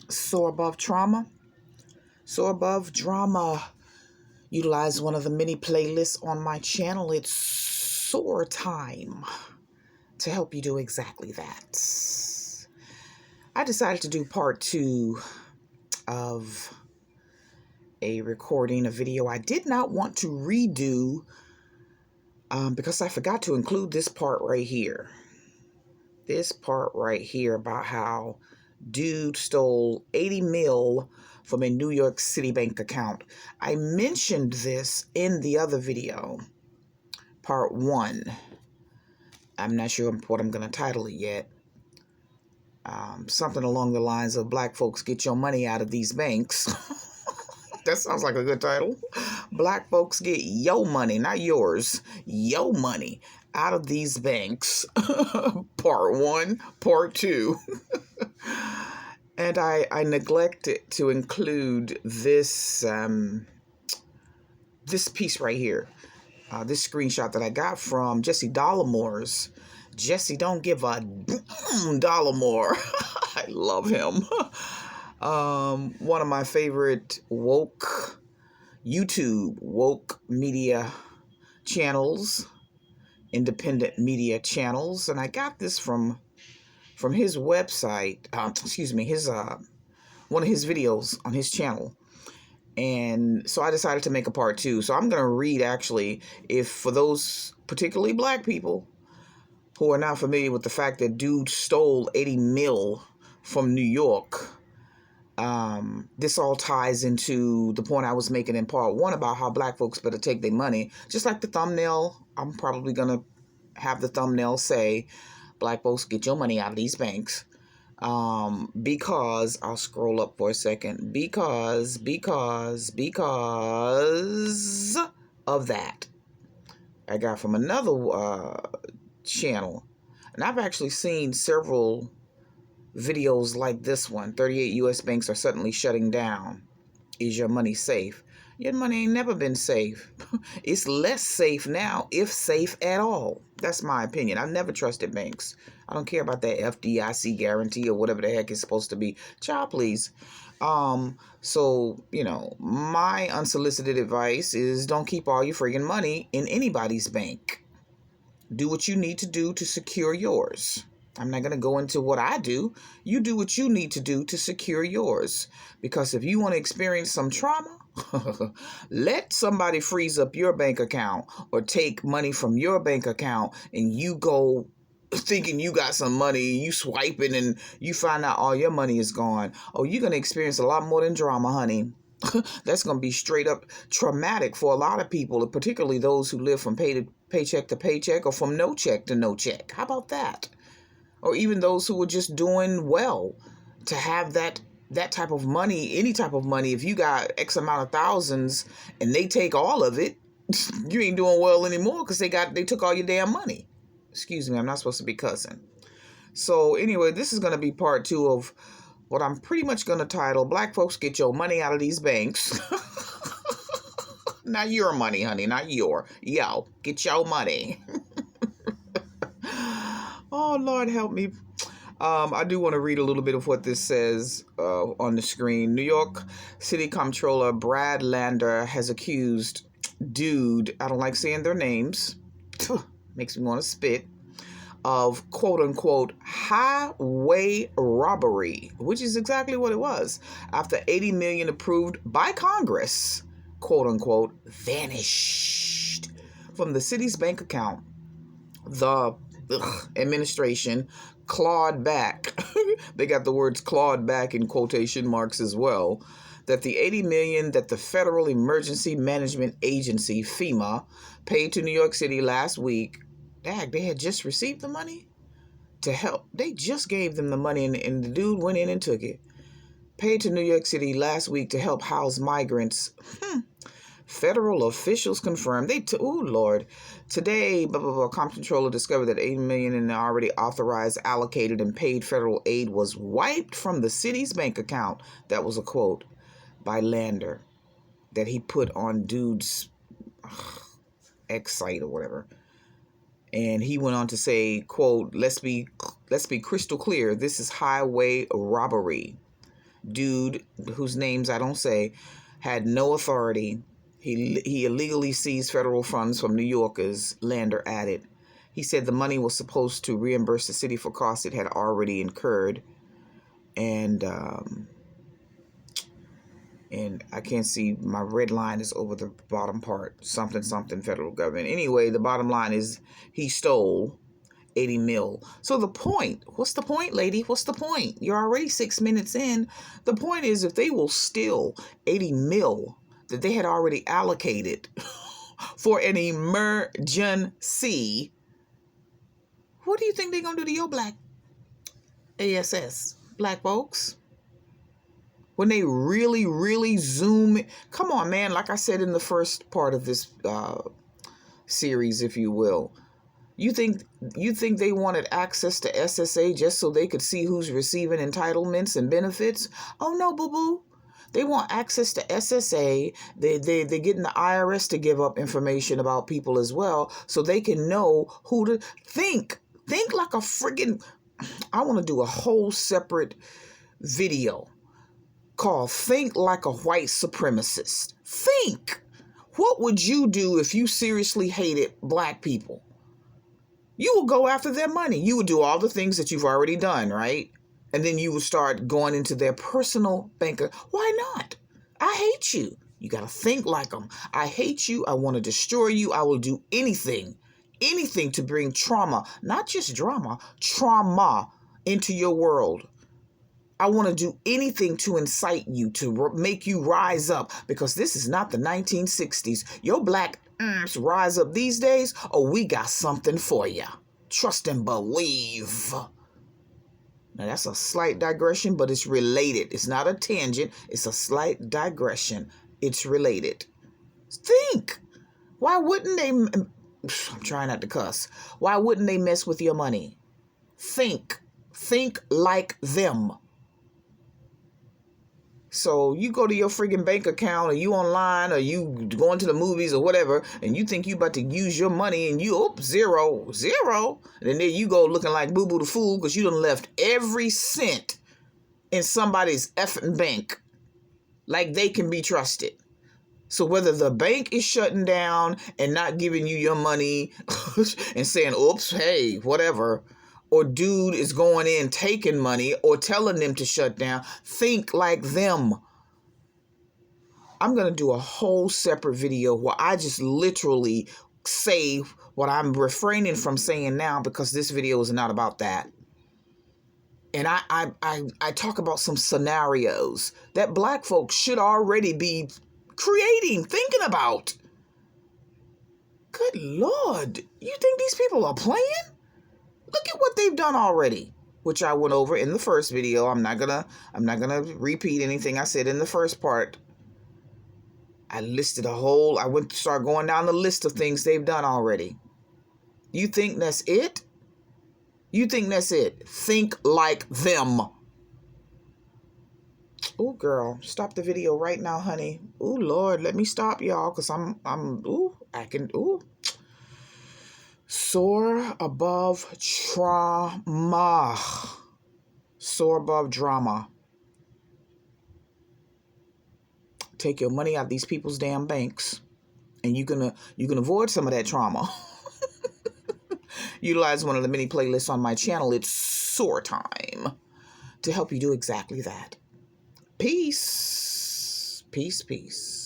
SOAR Above trauma. SOAR Above drama. Utilize one of the many playlists on my channel. It's SOARTime to help you do exactly that. I decided to do part 2 of a recording, a video I did not want to redo because I forgot to include this part right here. This part right here about how dude stole 80 mil from a New York City bank account. I mentioned this in the other video, part 1. I'm not sure what I'm going to title it yet. Something along the lines of Black folks get your money out of these banks. That sounds like a good title. Black folks get your money, not yours, your money out of these banks. Part 1, part 2. And I neglected to include this this piece right here. This screenshot that I got from Jesse Dollarmore's. Jesse don't give a dollar more. I love him. One of my favorite woke media channels, independent media channels, and I got this from his website. His one of his videos on his channel. And so I decided to make a part 2. So I'm going to read, actually, if for those particularly Black people who are not familiar with the fact that dude stole 80 mil from New York, this all ties into the point I was making in part 1 about how Black folks better take their money. Just like the thumbnail, I'm probably going to have the thumbnail say, Black folks, get your money out of these banks. Because I'll scroll up for a second. Because of that, I got from another channel, and I've actually seen several videos like this one. 38 U.S. banks are suddenly shutting down. Is your money safe? Your money ain't never been safe. It's less safe now, if safe at all. That's my opinion. I've never trusted banks. I don't care about that FDIC guarantee or whatever the heck it's supposed to be. Child, please. So, my unsolicited advice is don't keep all your friggin' money in anybody's bank. Do what you need to do to secure yours. I'm not going to go into what I do. You do what you need to do to secure yours. Because if you want to experience some trauma, let somebody freeze up your bank account or take money from your bank account, and you go thinking you got some money, you swiping, and you find out all your money is gone. Oh, you're going to experience a lot more than drama, honey. That's going to be straight up traumatic for a lot of people, particularly those who live from paycheck to paycheck or from no check to no check. How about that? Or even those who are just doing well, to have that type of money, any type of money. If you got X amount of thousands and they take all of it, you ain't doing well anymore because they took all your damn money. Excuse me, I'm not supposed to be cussing. So anyway, this is going to be part 2 of what I'm pretty much going to title, Black folks get your money out of these banks. Not your money, honey, not your. Yo, get your money. Oh, Lord, help me. I do want to read a little bit of what this says on the screen. New York City Comptroller Brad Lander has accused dude, I don't like saying their names, makes me want to spit, of quote-unquote highway robbery, which is exactly what it was, after $80 million approved by Congress, quote-unquote, vanished from the city's bank account. The administration clawed back. They got the words clawed back in quotation marks as well. That the $80 million that the Federal Emergency Management Agency, FEMA, paid to New York City last week, they had just received the money to help. They just gave them the money, and the dude went in and took it. Paid to New York City last week to help house migrants. Federal officials confirmed oh Lord. Today, comptroller discovered that $80 million in already authorized, allocated, and paid federal aid was wiped from the city's bank account. That was a quote by Lander that he put on dude's X site or whatever. And he went on to say, quote, let's be crystal clear. This is highway robbery. dude, whose names I don't say, had no authority. He illegally seized federal funds from New Yorkers, Lander added. He said the money was supposed to reimburse the city for costs it had already incurred. And I can't see, my red line is over the bottom part. Something, something, federal government. Anyway, the bottom line is he stole 80 mil. So the point, what's the point, lady? What's the point? You're already 6 minutes in. The point is, if they will steal 80 mil that they had already allocated for an emergency, what do you think they're going to do to your black ASS, black folks? When they really, really zoom in. Come on, man. Like I said in the first part of this series, if you will, you think they wanted access to SSA just so they could see who's receiving entitlements and benefits? Oh no, boo-boo. They want access to SSA. They're getting the IRS to give up information about people as well, so they can know who to think. Think like a friggin'. I want to do a whole separate video called Think Like a White Supremacist. Think. What would you do if you seriously hated black people? You would go after their money. You would do all the things that you've already done, right? And then you would start going into their personal banker. Why not? I hate you. You got to think like them. I hate you. I want to destroy you. I will do anything to bring trauma, not just drama, trauma into your world. I want to do anything to incite you, to make you rise up, because this is not the 1960s. Your black rise up these days, oh, we got something for you. Trust and believe. Now, that's a slight digression, but it's related. It's not a tangent. It's a slight digression. It's related. Think. Why wouldn't they... I'm trying not to cuss. Why wouldn't they mess with your money? Think. Think like them. So you go to your friggin' bank account, or you online, or you going to the movies or whatever, and you think you about to use your money, and you, zero. And then there you go looking like Boo Boo the Fool because you done left every cent in somebody's effing bank like they can be trusted. So whether the bank is shutting down and not giving you your money and saying, oops, hey, whatever, or dude is going in taking money or telling them to shut down, think like them. I'm going to do a whole separate video where I just literally say what I'm refraining from saying now, because this video is not about that. And I talk about some scenarios that black folks should already be creating, thinking about. Good Lord. You think these people are playing? Look at what they've done already, which I went over in the first video. I'm not gonna repeat anything I said in the first part. I listed I went to start going down the list of things they've done already. You think that's it? You think that's it? Think like them. Oh, girl, stop the video right now, honey. Oh, Lord, let me stop, y'all, because SOAR above trauma. SOAR above drama. Take your money out these people's damn banks, and you can avoid some of that trauma. Utilize one of the many playlists on my channel. It's SOARTime to help you do exactly that. Peace. Peace, peace.